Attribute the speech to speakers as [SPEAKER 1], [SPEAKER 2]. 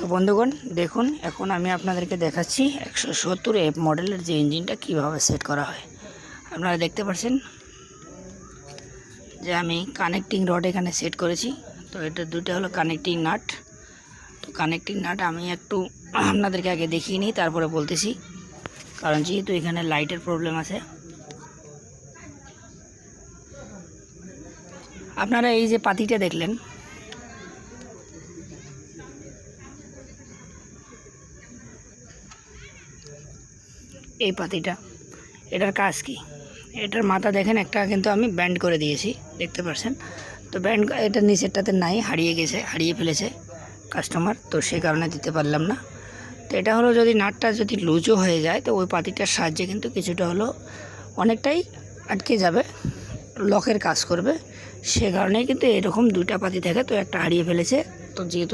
[SPEAKER 1] তো বন্ধুগণ দেখুন, এখন আমি আপনাদেরকে দেখাচ্ছি 170F মডেলের যে ইঞ্জিনটা কিভাবে সেট করা হয়। আপনারা দেখতে পাচ্ছেন যে আমি কানেক্টিং রড এখানে সেট করেছি। তো এটা দুটো হলো কানেক্টিং নাট। তো কানেক্টিং নাট আমি একটু আপনাদেরকে আগে দেখিয়ে নিই, তারপরে বলতেছি, কারণ যেহেতু এখানে লাইটের প্রবলেম আছে। আপনারা এই যে পাতিটা দেখলেন, এই পাতিটা, এটার কাজ কি? এটার মাথা দেখেন একটা কিন্তু আমি ব্যান্ড করে দিয়েছি, দেখতে পাচ্ছেন। তো ব্যান্ড এটার নিচেরটাতে নাই, হারিয়ে ফেলেছে কাস্টমার, তো সে কারণে দিতে পারলাম না। তো এটা হলো, যদি নাটটা যদি লুজও হয়ে যায় তো ওই পাতিটার সাহায্যে কিন্তু কিছুটা হলো অনেকটাই আটকে যাবে, লকের কাজ করবে। সে কারণেই কিন্তু এরকম দুইটা পাতি থাকে, তো একটা হারিয়ে ফেলেছে। তো যেহেতু